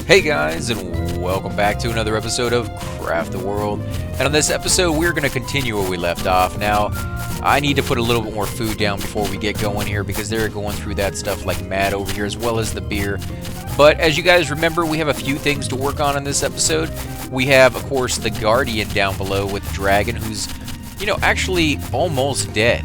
Hey guys, and welcome back to another episode of Craft the World. And on this episode, we're going to continue where we left off. Now, I need to put a little bit more food down before we get going here because they're going through that stuff like mad over here, as well as the beer. But as you guys remember, we have a few things to work on in this episode. We have, of course, the Guardian down below with the Dragon, who's, actually almost dead.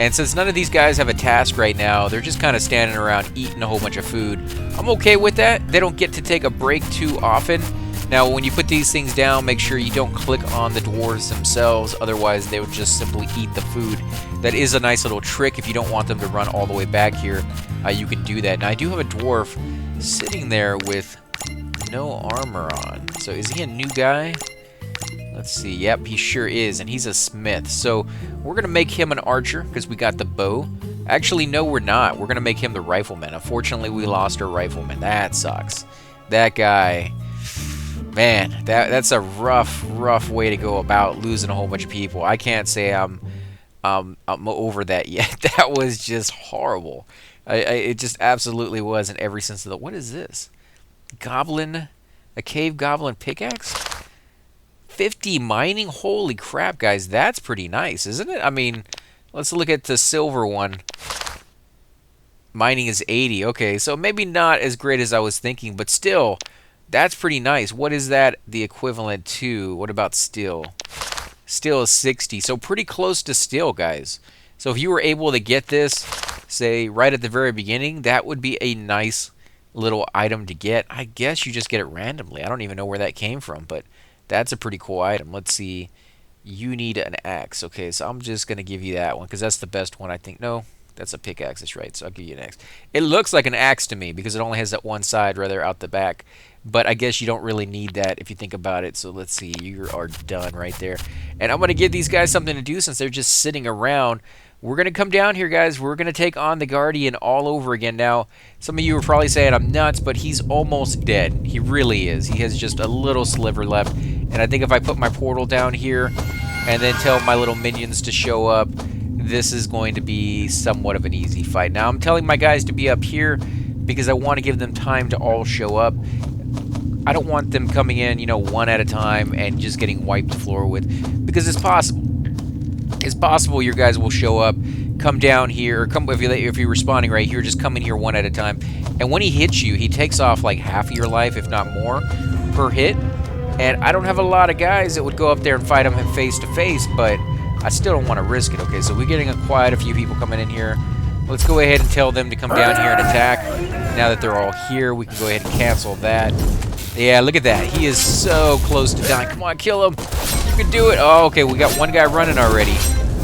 And since none of these guys have a task right now, they're just kind of standing around eating a whole bunch of food. I'm okay with that. They don't get to take a break too often. Now, when you put these things down, make sure you don't click on the dwarves themselves. Otherwise, they would just simply eat the food. That is a nice little trick. If you don't want them to run all the way back here, you can do that. Now, I do have a dwarf sitting there with no armor on. So, is he a new guy? Let's see. Yep, he sure is, and he's a smith. So we're going to make him an archer because we got the bow. Actually, no, we're not. We're going to make him the rifleman. Unfortunately, we lost our rifleman. That sucks. That guy, man, that's a rough way to go about losing a whole bunch of people. I can't say I'm over that yet. That was just horrible. It just absolutely was in every sense of the... What is this? Goblin? A cave goblin pickaxe? 50 mining? Holy crap, guys. That's pretty nice, isn't it? I mean, let's look at the silver one. Mining is 80. Okay, so maybe not as great as I was thinking, but still, that's pretty nice. What is that the equivalent to? What about steel? Steel is 60, so pretty close to steel, guys. So if you were able to get this, say, right at the very beginning, that would be a nice little item to get. I guess you just get it randomly. I don't even know where that came from, but... that's a pretty cool item. Let's see. You need an axe. Okay, so I'm just going to give you that one because that's the best one, I think. No, that's a pickaxe. That's right, so I'll give you an axe. It looks like an axe to me because it only has that one side rather out the back. But I guess you don't really need that if you think about it. So let's see. You are done right there. And I'm going to give these guys something to do since they're just sitting around. We're going to come down here, guys. We're going to take on the Guardian all over again. Now, some of you are probably saying I'm nuts, but he's almost dead. He really is. He has just a little sliver left. And I think if I put my portal down here and then tell my little minions to show up, this is going to be somewhat of an easy fight. Now, I'm telling my guys to be up here because I want to give them time to all show up. I don't want them coming in, one at a time and just getting wiped the floor with, because it's possible. It's possible your guys will show up, come down here, or come if you're responding right here, just come in here one at a time. And when he hits you, he takes off like half of your life, if not more, per hit. And I don't have a lot of guys that would go up there and fight him face to face, but I still don't want to risk it. Okay, so we're getting quite a few people coming in here. Let's go ahead and tell them to come down here and attack. Now that they're all here, we can go ahead and cancel that. Yeah, look at that. He is so close to dying. Come on, kill him. You can do it. Oh, okay, we got one guy running already.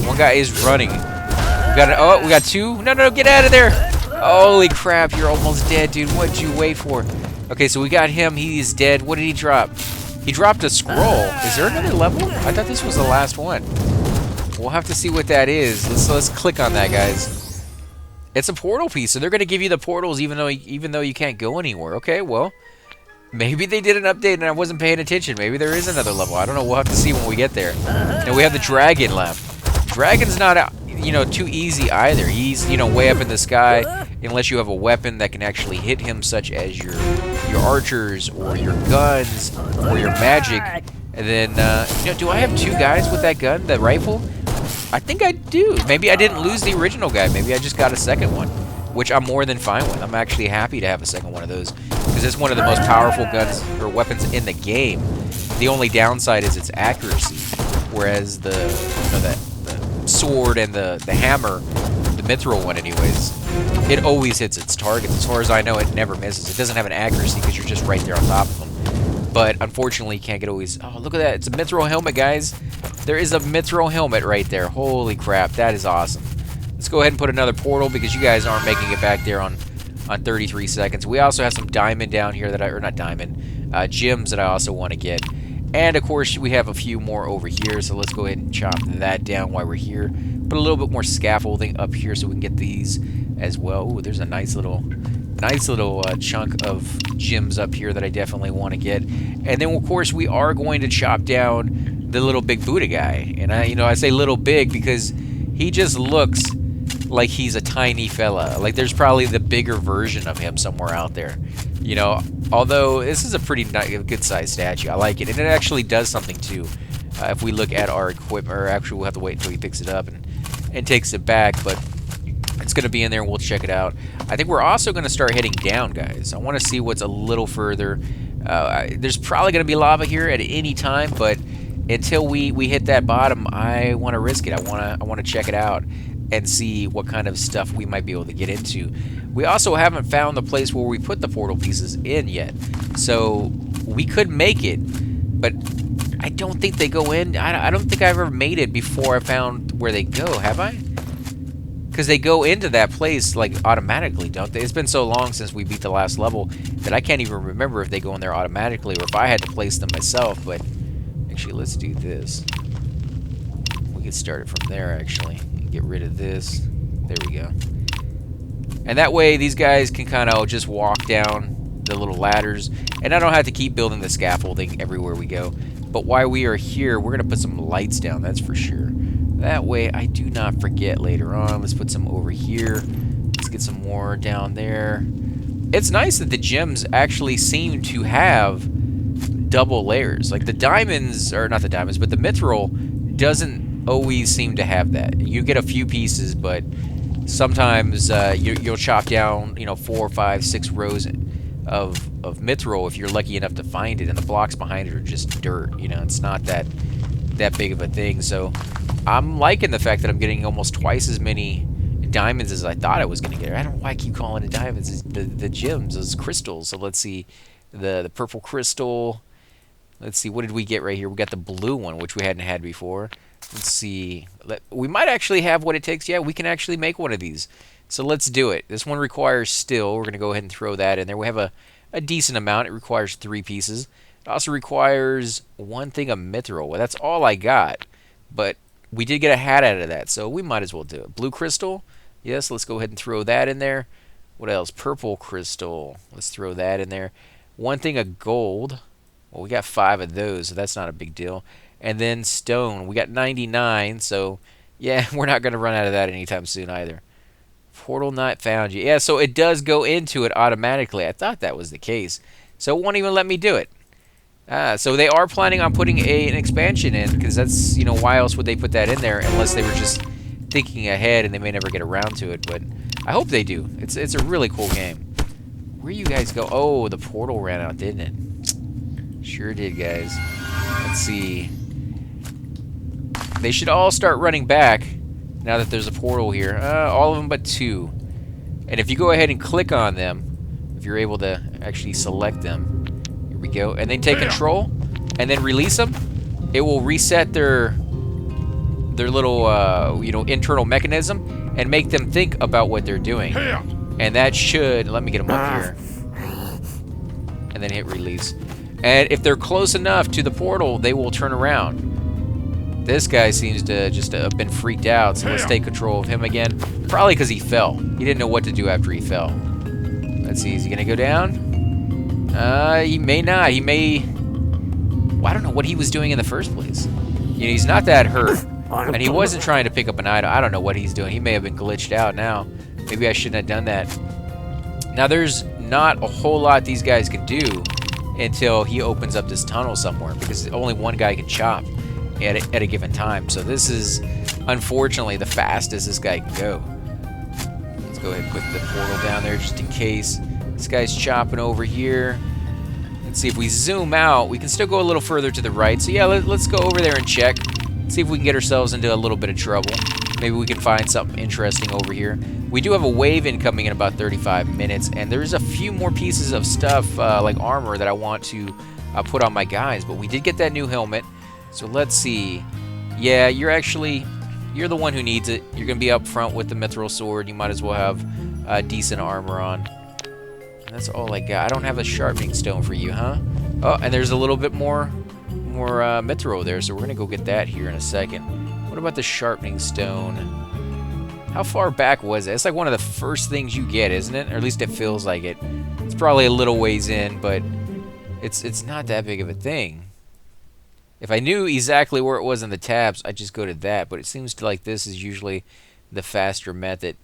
One guy is running. We got two. No, get out of there. Holy crap, you're almost dead, dude. What'd you wait for? Okay, so we got him. He is dead. What did he drop? He dropped a scroll. Is there another level? I thought this was the last one. We'll have to see what that is. Let's click on that, guys. It's a portal piece, so they're going to give you the portals even though you can't go anywhere. Okay, well... maybe they did an update and I wasn't paying attention. Maybe there is another level. I don't know. We'll have to see when we get there. Now we have the dragon left. Dragon's not, too easy either. He's, way up in the sky unless you have a weapon that can actually hit him, such as your archers or your guns or your magic. And then, do I have two guys with that gun, that rifle? I think I do. Maybe I didn't lose the original guy. Maybe I just got a second one, which I'm more than fine with. I'm actually happy to have a second one of those because it's one of the most powerful guns or weapons in the game. The only downside is its accuracy, whereas the sword and the hammer, the mithril one anyways, it always hits its targets. As far as I know, it never misses. It doesn't have an accuracy because you're just right there on top of them. But unfortunately, you can't get always... Oh, look at that. It's a mithril helmet, guys. There is a mithril helmet right there. Holy crap. That is awesome. Let's go ahead and put another portal because you guys aren't making it back there on 33 seconds. We also have some diamond down here that or not diamond, gems that I also want to get. And of course, we have a few more over here, so let's go ahead and chop that down while we're here. Put a little bit more scaffolding up here so we can get these as well. Ooh, there's a nice little chunk of gems up here that I definitely want to get. And then, of course, we are going to chop down the little big Buddha guy. And I say little big because he just looks like he's a tiny fella. Like there's probably the bigger version of him somewhere out there. You know, although this is a pretty good sized statue. I like it. And it actually does something too. If we look at our equipment, or actually we'll have to wait until he picks it up and takes it back, but it's going to be in there and we'll check it out. I think we're also going to start heading down, guys. I want to see what's a little further. There's probably going to be lava here at any time, but until we hit that bottom, I want to risk it. I want to check it out and see what kind of stuff we might be able to get into. We also haven't found the place where we put the portal pieces in yet, so we could make it, but I don't think they go in. I don't think I ever made it before I found where they go, have I? Because they go into that place like automatically, don't they? It's been so long since we beat the last level that I can't even remember if they go in there automatically or if I had to place them myself. But actually, let's do this. We can start it from there, actually. Get rid of this. There we go. And that way, these guys can kind of just walk down the little ladders. And I don't have to keep building the scaffolding everywhere we go. But while we are here, we're going to put some lights down, that's for sure. That way, I do not forget later on. Let's put some over here. Let's get some more down there. It's nice that the gems actually seem to have double layers. Like the diamonds, or not the diamonds, but the mithril doesn't always seem to have that. You get a few pieces, but sometimes you'll chop down, 4, 5, 6 rows of mithril if you're lucky enough to find it, and the blocks behind it are just dirt. It's not that big of a thing. So I'm liking the fact that I'm getting almost twice as many diamonds as I thought I was going to get. I don't know why I keep calling it diamonds. It's the gems, those crystals. So let's see, the purple crystal. Let's see, what did we get right here? We got the blue one, which we hadn't had before. Let's see. We might actually have what it takes. Yeah, we can actually make one of these. So let's do it. This one requires steel. We're going to go ahead and throw that in there. We have a decent amount. It requires 3 pieces. It also requires 1 thing of mithril. Well, that's all I got. But we did get a hat out of that, so we might as well do it. Blue crystal. Yes, let's go ahead and throw that in there. What else? Purple crystal. Let's throw that in there. 1 thing of gold. Well, we got 5 of those, so that's not a big deal. And then stone. We got 99, so yeah, we're not going to run out of that anytime soon either. Portal not found yet. Yeah, so it does go into it automatically. I thought that was the case. So it won't even let me do it. So they are planning on putting an expansion in, because that's, why else would they put that in there unless they were just thinking ahead and they may never get around to it. But I hope they do. It's a really cool game. Where you guys go? Oh, the portal ran out, didn't it? Sure did, guys. Let's see. They should all start running back now that there's a portal here. All of them but 2. And if you go ahead and click on them, if you're able to actually select them, here we go, and then take control and then release them, it will reset their little internal mechanism and make them think about what they're doing. And that should, let me get them up here, and then hit release. And if they're close enough to the portal, they will turn around. This guy seems to just have been freaked out, so let's take control of him again. Probably because he fell. He didn't know what to do after he fell. Let's see, is he going to go down? He may not. He may... Well, I don't know what he was doing in the first place. He's not that hurt. And he wasn't trying to pick up an item. I don't know what he's doing. He may have been glitched out now. Maybe I shouldn't have done that. Now, there's not a whole lot these guys can do until he opens up this tunnel somewhere, because only one guy can chop at a given time. So this is, unfortunately, the fastest this guy can go. Let's go ahead and put the portal down there just in case. This guy's chopping over here. Let's see, if we zoom out, we can still go a little further to the right. So yeah, let's go over there and check. See if we can get ourselves into a little bit of trouble. Maybe we can find something interesting over here. We do have a wave incoming in about 35 minutes, and there's a few more pieces of stuff like armor that I want to put on my guys, but we did get that new helmet. So let's see. Yeah, you're the one who needs it. You're going to be up front with the mithril sword. You might as well have decent armor on. And that's all I got. I don't have a sharpening stone for you, huh? Oh, and there's a little bit more mithril there, so we're going to go get that here in a second. What about the sharpening stone? How far back was it? It's like one of the first things you get, isn't it? Or at least it feels like it. It's probably a little ways in, but it's not that big of a thing. If I knew exactly where it was in the tabs, I'd just go to that. But it seems like this is usually the faster method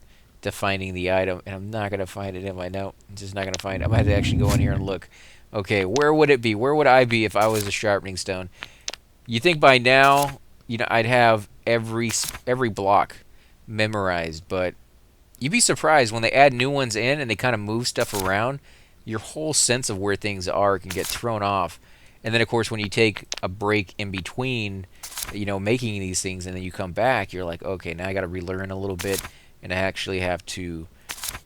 to finding the item, and I'm not gonna find it, am I? No, I'm just not gonna find it. I'm gonna have to actually go in here and look. Okay, where would it be? Where would I be if I was a sharpening stone? You think by now, you know, I'd have every block memorized, but you'd be surprised when they add new ones in and they kind of move stuff around. Your whole sense of where things are can get thrown off. And then, of course, when you take a break in between, you know, making these things, and then you come back, you're like, okay, now I got to relearn a little bit, and I actually have to,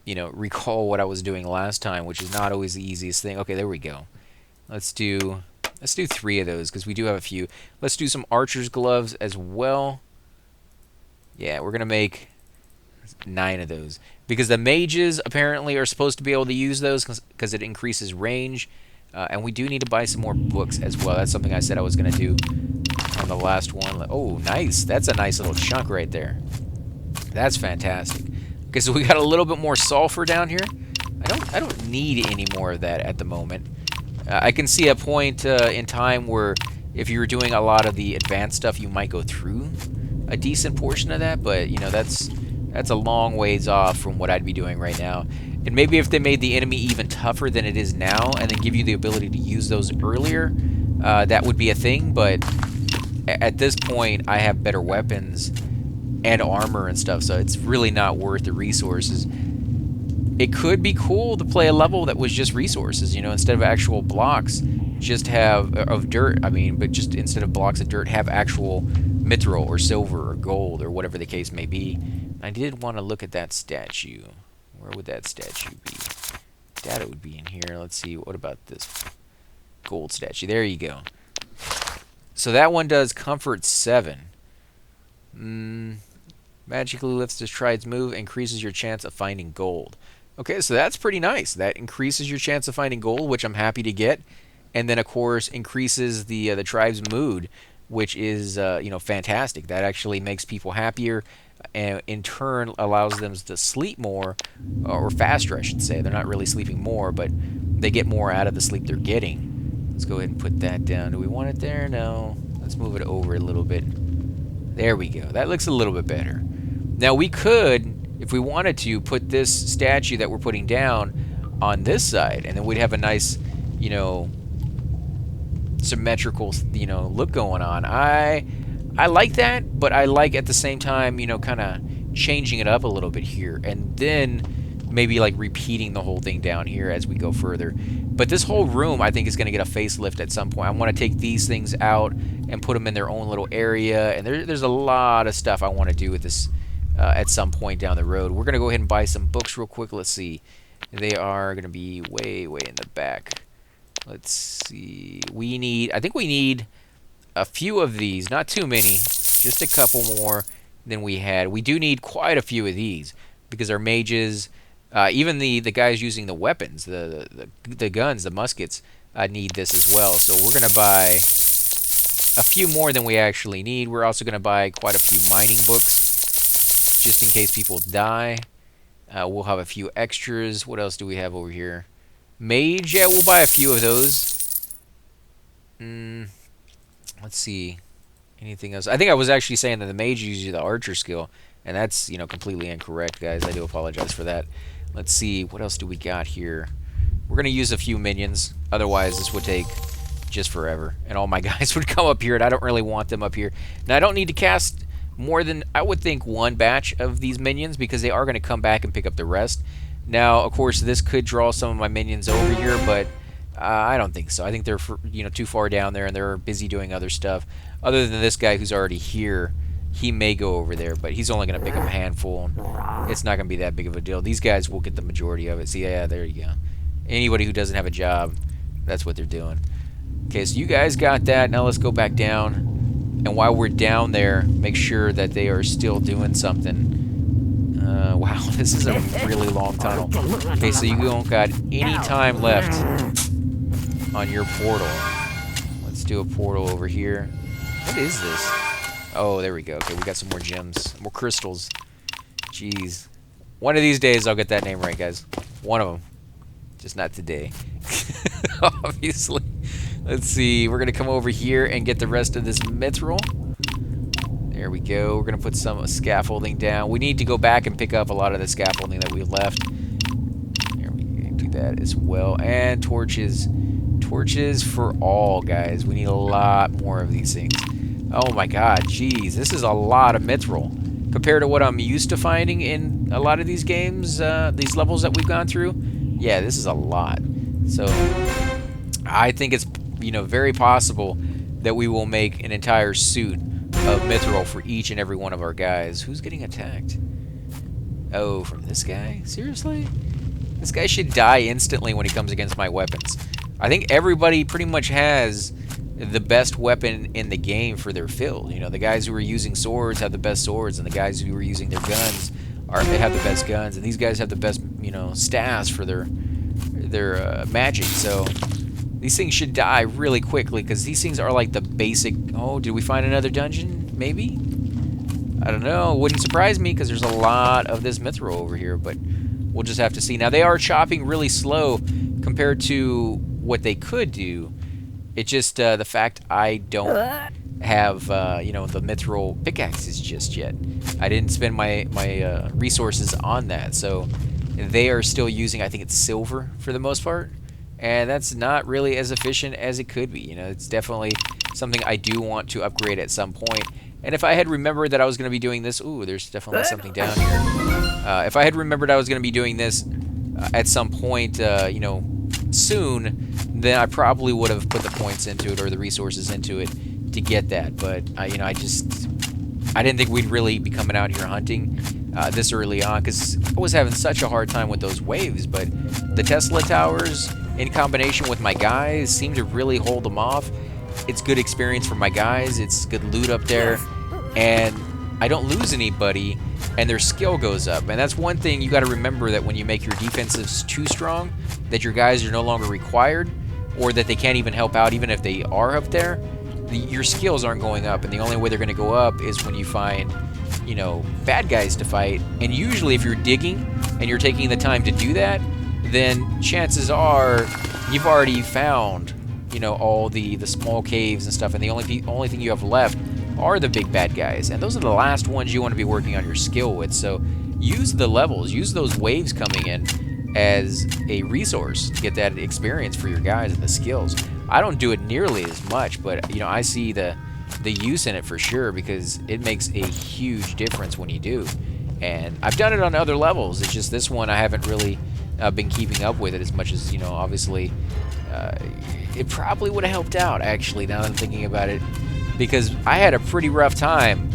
you know, recall what I was doing last time, which is not always the easiest thing. Okay, there we go. Let's do 3 of those because we do have a few. Let's do some archer's gloves as well. Yeah, we're gonna make 9 of those because the mages apparently are supposed to be able to use those because it increases range. And we do need to buy some more books as well. That's something I said I was gonna do on the last one. Oh, nice. That's a nice little chunk right there. That's fantastic. Okay, so we got a little bit more sulfur down here. I don't need any more of that at the moment. I can see a point in time where if you were doing a lot of the advanced stuff, you might go through a decent portion of that, but you know that's a long ways off from what I'd be doing right now. And maybe if they made the enemy even tougher than it is now, and then give you the ability to use those earlier, that would be a thing. But at this point, I have better weapons and armor and stuff, so it's really not worth the resources. It could be cool to play a level that was just resources, you know, instead of actual blocks, just have, of dirt, I mean, but just instead of blocks of dirt, have actual mithril or silver or gold or whatever the case may be. I did want to look at that statue. Where would that statue be? That would be in here. Let's see, what about this gold statue? There you go. So that one does comfort 7. Magically lifts the stride's move, increases your chance of finding gold. Okay, so that's pretty nice. That increases your chance of finding gold, which I'm happy to get. And then, of course, increases the tribe's mood, which is, you know, fantastic. That actually makes people happier, and in turn allows them to sleep more, or faster, I should say. They're not really sleeping more, but they get more out of the sleep they're getting. Let's go ahead and put that down. Do we want it there? No. Let's move it over a little bit. There we go. That looks a little bit better. Now, we could, if we wanted to, put this statue that we're putting down on this side, and then we'd have a nice, you know, symmetrical, you know, look going on. I like that, but I like at the same time, you know, kind of changing it up a little bit here, and then maybe like repeating the whole thing down here as we go further. But this whole room, I think, is going to get a facelift at some point. I want to take these things out and put them in their own little area, and there's a lot of stuff I want to do with this at some point down the road. We're going to go ahead and buy some books real quick. Let's see. They are going to be way in the back. Let's see. I think we need a few of these. Not too many. Just a couple more than we had. We do need quite a few of these because our mages, even the guys using the weapons, the guns, the muskets, need this as well. So we're going to buy a few more than we actually need. We're also going to buy quite a few mining books just in case people die. We'll have a few extras. What else do we have over here? Mage, yeah, we'll buy a few of those. Let's see. Anything else? I think I was actually saying that the mage uses the archer skill, and that's, you know, completely incorrect, guys. I do apologize for that. Let's see. What else do we got here? We're going to use a few minions. Otherwise, this would take just forever, and all my guys would come up here, and I don't really want them up here. Now, I don't need to cast more than, I would think, one batch of these minions because they are going to come back and pick up the rest. Now, of course, this could draw some of my minions over here, but I don't think so. I think they're, you know, too far down there, and they're busy doing other stuff. Other than this guy who's already here, he may go over there, but he's only going to pick up a handful. It's not going to be that big of a deal. These guys will get the majority of it. See, yeah, there you go. Anybody who doesn't have a job, that's what they're doing. Okay, so you guys got that. Now let's go back down. And while we're down there, make sure that they are still doing something. Wow, this is a really long tunnel. Okay, so you don't got any time left on your portal. Let's do a portal over here. What is this? Oh, there we go. Okay, we got some more gems. More crystals. Jeez. One of these days, I'll get that name right, guys. One of them. Just not today. Obviously. Let's see. We're going to come over here and get the rest of this mithril. There we go. We're going to put some scaffolding down. We need to go back and pick up a lot of the scaffolding that we left. Here we do that as well. And torches. Torches for all, guys. We need a lot more of these things. Oh my god, geez. This is a lot of mithril. Compared to what I'm used to finding in a lot of these games, these levels that we've gone through. Yeah, this is a lot. So, I think it's, you know, very possible that we will make an entire suit of mithril for each and every one of our guys. Who's getting attacked? Oh, from this guy? Seriously? This guy should die instantly when he comes against my weapons. I think everybody pretty much has the best weapon in the game for their fill. You know, the guys who are using swords have the best swords, and the guys who are using their guns they have the best guns, and these guys have the best, you know, staffs for their magic. So these things should die really quickly because these things are like the basic. Oh, did we find another dungeon? Maybe. I don't know. Wouldn't surprise me because there's a lot of this mithril over here, but we'll just have to see. Now they are chopping really slow compared to what they could do. It's just the fact I don't have, you know, the mithril pickaxes just yet. I didn't spend my resources on that, so they are still using, I think it's silver for the most part, and that's not really as efficient as it could be. You know, it's definitely something I do want to upgrade at some point. And if I had remembered that I was going to be doing this, ooh, there's definitely something down here. If I had remembered I was going to be doing this at some point, you know, soon, then I probably would have put the points into it or the resources into it to get that. But you know, I didn't think we'd really be coming out here hunting this early on because I was having such a hard time with those waves. But the Tesla towers, in combination with my guys, seem to really hold them off. It's good experience for my guys. It's good loot up there, and I don't lose anybody, and their skill goes up. And that's one thing you got to remember, that when you make your defensives too strong, that your guys are no longer required, or that they can't even help out even if they are up there. Your skills aren't going up, and the only way they're going to go up is when you find, you know, bad guys to fight. And usually if you're digging and you're taking the time to do that, then chances are you've already found, you know, all the small caves and stuff, and the only thing you have left are the big bad guys, and those are the last ones you want to be working on your skill with. So use the levels, use those waves coming in as a resource to get that experience for your guys and the skills. I don't do it nearly as much, but you know, I see the use in it for sure, because it makes a huge difference when you do. And I've done it on other levels. It's just this one I haven't really been keeping up with it as much as, you know, obviously it probably would have helped out, actually, now that I'm thinking about it, because I had a pretty rough time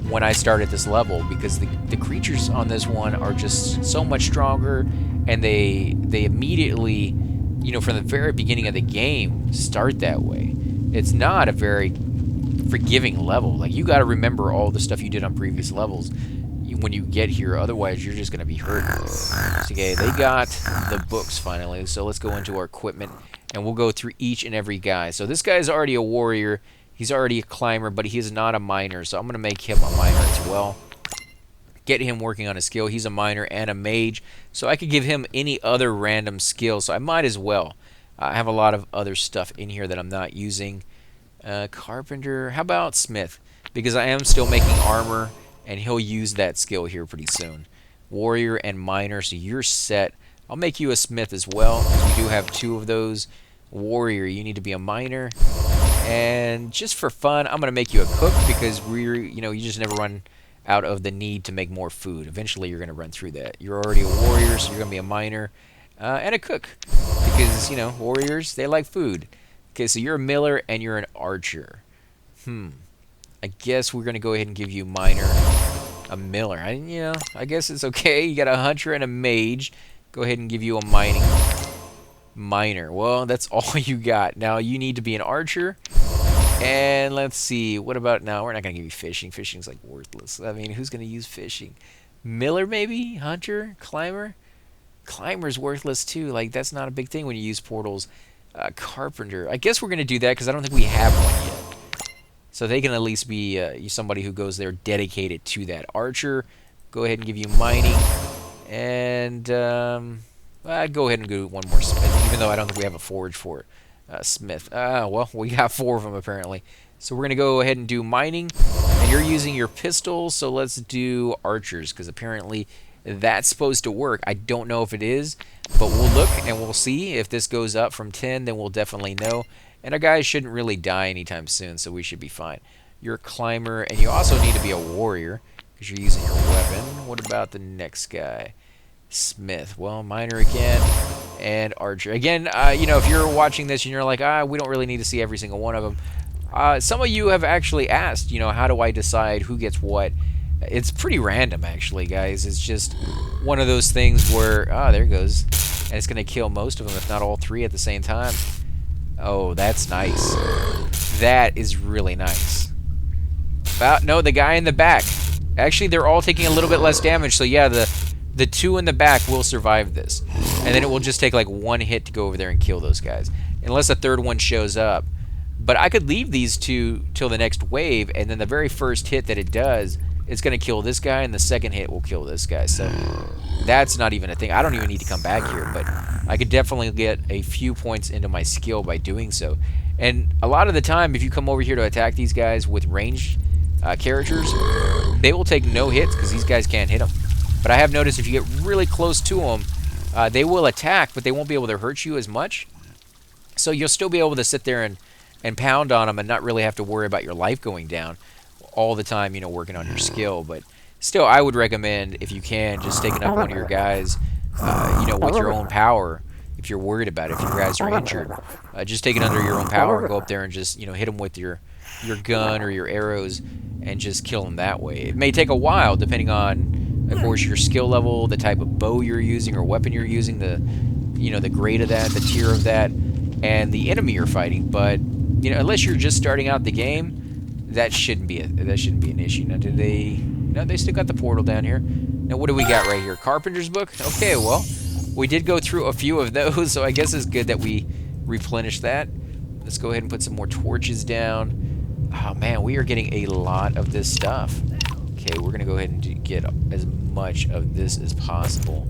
when I started this level, because the creatures on this one are just so much stronger, and they immediately, you know, from the very beginning of the game, start that way. It's not a very forgiving level. Like, you got to remember all the stuff you did on previous levels when you get here, otherwise you're just going to be hurt. Okay, they got the books finally, so let's go into our equipment, and we'll go through each and every guy. So this guy's already a warrior, he's already a climber, but he is not a miner, so I'm going to make him a miner as well. Get him working on a skill. He's a miner and a mage, so I could give him any other random skill, so I might as well. I have a lot of other stuff in here that I'm not using. Carpenter, how about smith? Because I am still making armor, and he'll use that skill here pretty soon. Warrior and miner, so you're set. I'll make you a smith as well, because we do have two of those. Warrior, you need to be a miner. And just for fun, I'm going to make you a cook, because you just never run out of the need to make more food. Eventually you're going to run through that. You're already a warrior, so you're going to be a miner and a cook, because, you know, warriors, they like food. Okay, so you're a miller and you're an archer. I guess we're going to go ahead and give you miner, a miller. I guess it's okay. You got a hunter and a mage. Go ahead and give you a mining miner. Well, that's all you got. Now you need to be an archer. And let's see, what about now? We're not going to give you fishing. Fishing's like worthless. I mean, who's going to use fishing? Miller maybe? Hunter? Climber? Climber's worthless too. Like, that's not a big thing when you use portals. Carpenter. I guess we're going to do that because I don't think we have one yet. So they can at least be somebody who goes there dedicated to that. Archer, go ahead and give you mining. And I'd go ahead and do one more smith, even though I don't think we have a forge for it. Smith. Well, we got 4 of them apparently. So we're going to go ahead and do mining. And you're using your pistol, so let's do archers, because apparently that's supposed to work. I don't know if it is, but we'll look and we'll see. If this goes up from 10, then we'll definitely know. And our guys shouldn't really die anytime soon, so we should be fine. You're a climber, and you also need to be a warrior, because you're using your weapon. What about the next guy? Smith. Well, miner again, and archer. Again, you know, if you're watching this and you're like, we don't really need to see every single one of them. Some of you have actually asked, you know, how do I decide who gets what? It's pretty random, actually, guys. It's just one of those things where, there it goes. And it's going to kill most of them, if not all 3 at the same time. Oh, that's nice. That is really nice. No, the guy in the back. Actually, they're all taking a little bit less damage, so yeah, the 2 in the back will survive this. And then it will just take like 1 hit to go over there and kill those guys. Unless a 3rd one shows up. But I could leave these 2 till the next wave, and then the very first hit that it does, it's going to kill this guy, and the second hit will kill this guy. So that's not even a thing. I don't even need to come back here, but I could definitely get a few points into my skill by doing so. And a lot of the time, if you come over here to attack these guys with ranged characters, they will take no hits because these guys can't hit them. But I have noticed if you get really close to them, they will attack, but they won't be able to hurt you as much. So you'll still be able to sit there and pound on them and not really have to worry about your life going down all the time, you know, working on your skill. But still, I would recommend, if you can, just taking up one of your guys, you know, with your own power. If you're worried about it, if your guys are injured, just take it under your own power and go up there and just, you know, hit them with your gun or your arrows and just kill them that way. It may take a while, depending on, of course, your skill level, the type of bow you're using or weapon you're using, the, you know, the grade of that, the tier of that, and the enemy you're fighting. But you know, unless you're just starting out the game, that shouldn't be an issue. Now, did they? No, they still got the portal down here. Now, what do we got right here? Carpenter's book. Okay, well, we did go through a few of those, so I guess it's good that we replenish that. Let's go ahead and put some more torches down. Oh man, we are getting a lot of this stuff. Okay, we're gonna go ahead and get as much of this as possible.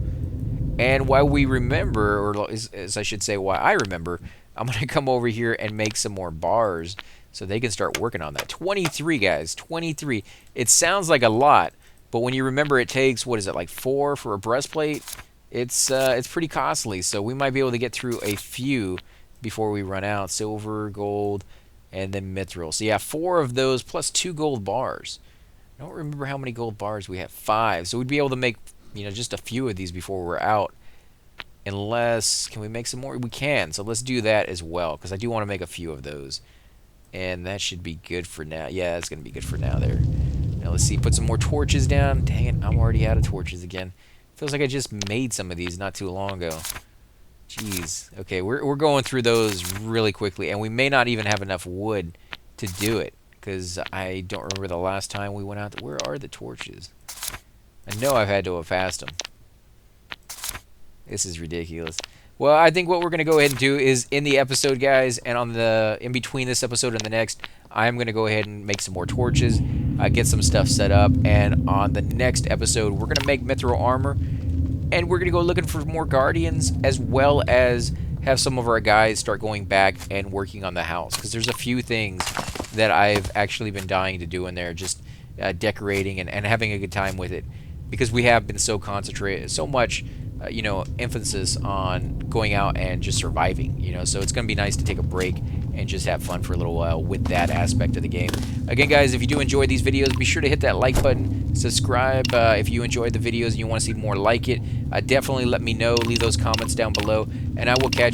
And while we remember, or as I should say, why I remember, I'm going to come over here and make some more bars so they can start working on that. 23, guys, 23. It sounds like a lot, but when you remember it takes, what is it, like 4 for a breastplate? It's pretty costly, so we might be able to get through a few before we run out. Silver, gold, and then mithril. So yeah, 4 of those plus 2 gold bars. I don't remember how many gold bars we have. 5. So we'd be able to make, you know, just a few of these before we're out. Unless, can we make some more? We can, so let's do that as well, because I do want to make a few of those. And that should be good for now. Yeah, it's going to be good for now there. Now let's see, put some more torches down. Dang it, I'm already out of torches again. Feels like I just made some of these not too long ago. Jeez. Okay, we're going through those really quickly, and we may not even have enough wood to do it, because I don't remember the last time we went out. Where are the torches? I know I've had to have passed them. This is ridiculous. Well, I think what we're going to go ahead and do is in the episode, guys, and in between this episode and the next, I'm going to go ahead and make some more torches, get some stuff set up, and on the next episode, we're going to make mithril armor, and we're going to go looking for more guardians, as well as have some of our guys start going back and working on the house, because there's a few things that I've actually been dying to do in there, just decorating and having a good time with it, because we have been so concentrated, so much you know, emphasis on going out and just surviving, you know, so it's going to be nice to take a break and just have fun for a little while with that aspect of the game. Again, guys, if you do enjoy these videos, be sure to hit that like button, subscribe if you enjoyed the videos and you want to see more like it. Definitely let me know, leave those comments down below, and I will catch you